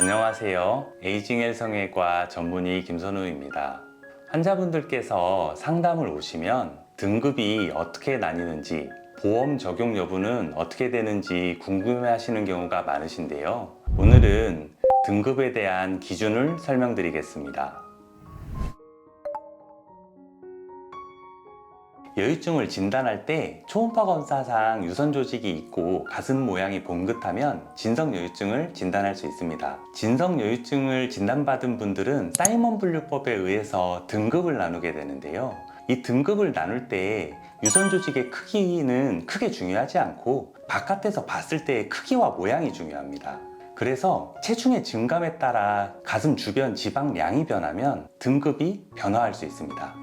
안녕하세요. 에이징 헬성외과 전문의 김선우입니다. 환자분들께서 상담을 오시면 등급이 어떻게 나뉘는지, 보험 적용 여부는 어떻게 되는지 궁금해 하시는 경우가 많으신데요. 오늘은 등급에 대한 기준을 설명드리겠습니다. 여유증을 진단할 때 초음파 검사상 유선 조직이 있고 가슴 모양이 봉긋하면 진성 여유증을 진단할 수 있습니다. 진성 여유증을 진단받은 분들은 사이먼 분류법에 의해서 등급을 나누게 되는데요. 이 등급을 나눌 때 유선 조직의 크기는 크게 중요하지 않고 바깥에서 봤을 때의 크기와 모양이 중요합니다. 그래서 체중의 증감에 따라 가슴 주변 지방량이 변하면 등급이 변화할 수 있습니다.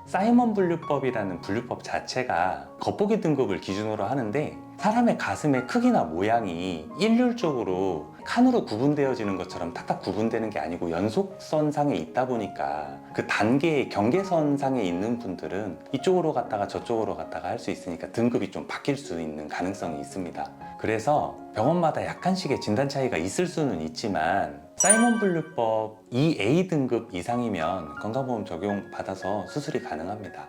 사이먼 분류법이라는 분류법 자체가 겉보기 등급을 기준으로 하는데, 사람의 가슴의 크기나 모양이 일률적으로 칸으로 구분되어지는 것처럼 탁탁 구분되는 게 아니고 연속선상에 있다 보니까 그 단계의 경계선상에 있는 분들은 이쪽으로 갔다가 저쪽으로 갔다가 할 수 있으니까 등급이 좀 바뀔 수 있는 가능성이 있습니다. 그래서 병원마다 약간씩의 진단 차이가 있을 수는 있지만 사이먼 분류법 2A 등급 이상이면 건강보험 적용 받아서 수술이 가능합니다.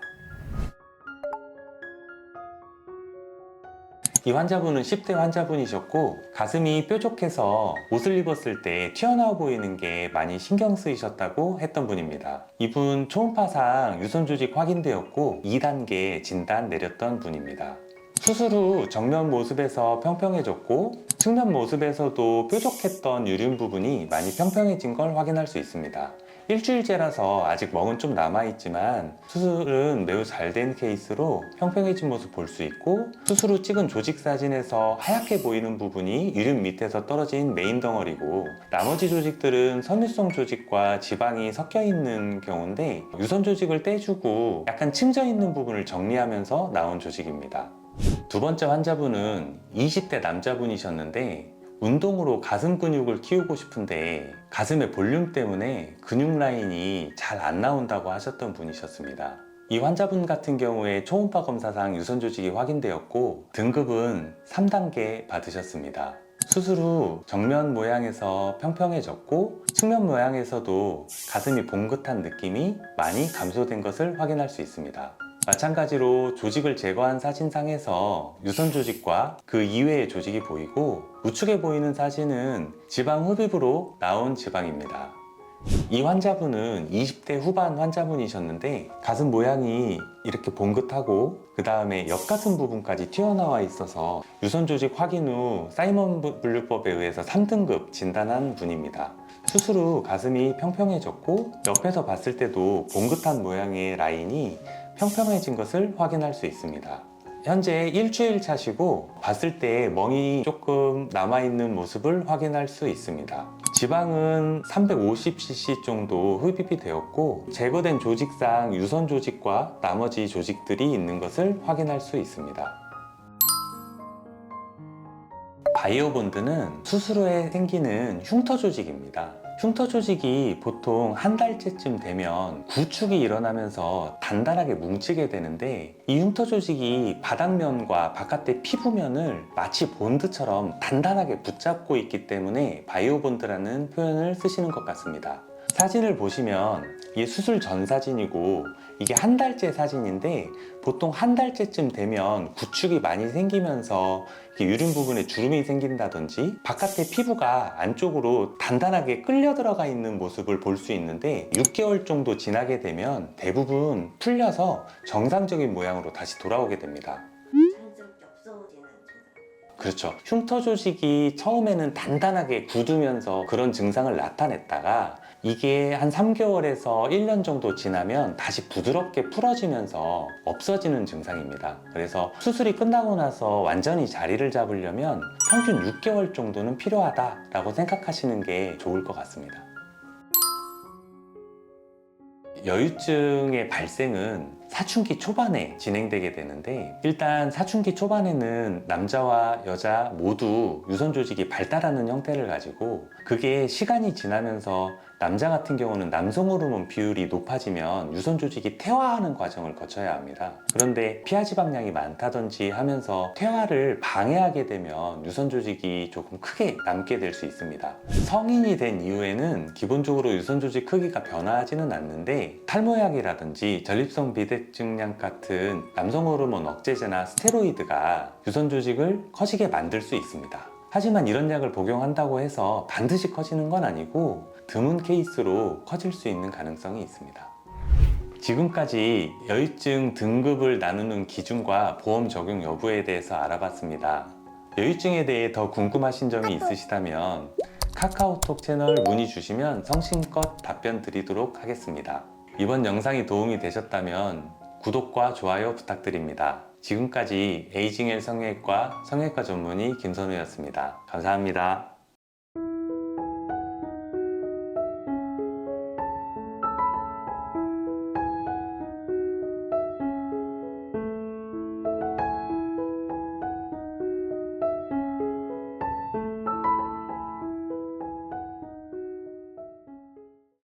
이 환자분은 10대 환자분이셨고 가슴이 뾰족해서 옷을 입었을 때 튀어나와 보이는 게 많이 신경 쓰이셨다고 했던 분입니다. 이분 초음파상 유선 조직 확인되었고 2단계 진단 내렸던 분입니다. 수술 후 정면 모습에서 평평해졌고 측면 모습에서도 뾰족했던 유륜 부분이 많이 평평해진 걸 확인할 수 있습니다. 일주일째라서 아직 멍은 좀 남아있지만 수술은 매우 잘 된 케이스로 평평해진 모습 볼 수 있고, 수술 후 찍은 조직 사진에서 하얗게 보이는 부분이 유륜 밑에서 떨어진 메인 덩어리고, 나머지 조직들은 섬유성 조직과 지방이 섞여 있는 경우인데 유선 조직을 떼주고 약간 층져 있는 부분을 정리하면서 나온 조직입니다. 두 번째 환자분은 20대 남자분이셨는데 운동으로 가슴 근육을 키우고 싶은데 가슴의 볼륨 때문에 근육 라인이 잘 안 나온다고 하셨던 분이셨습니다. 이 환자분 같은 경우에 초음파 검사상 유선 조직이 확인되었고 등급은 3단계 받으셨습니다. 수술 후 정면 모양에서 평평해졌고 측면 모양에서도 가슴이 봉긋한 느낌이 많이 감소된 것을 확인할 수 있습니다. 마찬가지로 조직을 제거한 사진상에서 유선 조직과 그 이외의 조직이 보이고, 우측에 보이는 사진은 지방 흡입으로 나온 지방입니다. 이 환자분은 20대 후반 환자분이셨는데 가슴 모양이 이렇게 봉긋하고 그 다음에 옆가슴 부분까지 튀어나와 있어서 유선 조직 확인 후 사이먼 분류법에 의해서 3등급 진단한 분입니다. 수술 후 가슴이 평평해졌고 옆에서 봤을 때도 봉긋한 모양의 라인이 평평해진 것을 확인할 수 있습니다. 현재 일주일 차시고 봤을 때 멍이 조금 남아있는 모습을 확인할 수 있습니다. 지방은 350cc 정도 흡입이 되었고 제거된 조직상 유선 조직과 나머지 조직들이 있는 것을 확인할 수 있습니다. 바이오본드는 수술 후에 생기는 흉터 조직입니다. 흉터 조직이 보통 한 달째쯤 되면 구축이 일어나면서 단단하게 뭉치게 되는데, 이 흉터 조직이 바닥면과 바깥의 피부면을 마치 본드처럼 단단하게 붙잡고 있기 때문에 바이오본드라는 표현을 쓰시는 것 같습니다. 사진을 보시면 이게 수술 전 사진이고 이게 한 달째 사진인데, 보통 한 달째쯤 되면 구축이 많이 생기면서 유륜 부분에 주름이 생긴다든지 바깥의 피부가 안쪽으로 단단하게 끌려 들어가 있는 모습을 볼 수 있는데, 6개월 정도 지나게 되면 대부분 풀려서 정상적인 모양으로 다시 돌아오게 됩니다. 자연스럽게 없어지는 증상. 그렇죠. 흉터 조직이 처음에는 단단하게 굳으면서 그런 증상을 나타냈다가 이게 한 3개월에서 1년 정도 지나면 다시 부드럽게 풀어지면서 없어지는 증상입니다. 그래서 수술이 끝나고 나서 완전히 자리를 잡으려면 평균 6개월 정도는 필요하다라고 생각하시는 게 좋을 것 같습니다. 여유증의 발생은 사춘기 초반에 진행되게 되는데, 일단 사춘기 초반에는 남자와 여자 모두 유선 조직이 발달하는 형태를 가지고, 그게 시간이 지나면서 남자 같은 경우는 남성 호르몬 비율이 높아지면 유선 조직이 퇴화하는 과정을 거쳐야 합니다. 그런데 피하 지방량이 많다든지 하면서 퇴화를 방해하게 되면 유선 조직이 조금 크게 남게 될 수 있습니다. 성인이 된 이후에는 기본적으로 유선 조직 크기가 변화하지는 않는데, 탈모약이라든지 전립선 비대증약 같은 남성 호르몬 억제제나 스테로이드가 유선 조직을 커지게 만들 수 있습니다. 하지만 이런 약을 복용한다고 해서 반드시 커지는 건 아니고, 드문 케이스로 커질 수 있는 가능성이 있습니다. 지금까지 여유증 등급을 나누는 기준과 보험 적용 여부에 대해서 알아봤습니다. 여유증에 대해 더 궁금하신 점이 있으시다면 카카오톡 채널 문의 주시면 성심껏 답변 드리도록 하겠습니다. 이번 영상이 도움이 되셨다면 구독과 좋아요 부탁드립니다. 지금까지 에이징 엘 성형외과 성형외과 전문의 김선우였습니다. 감사합니다.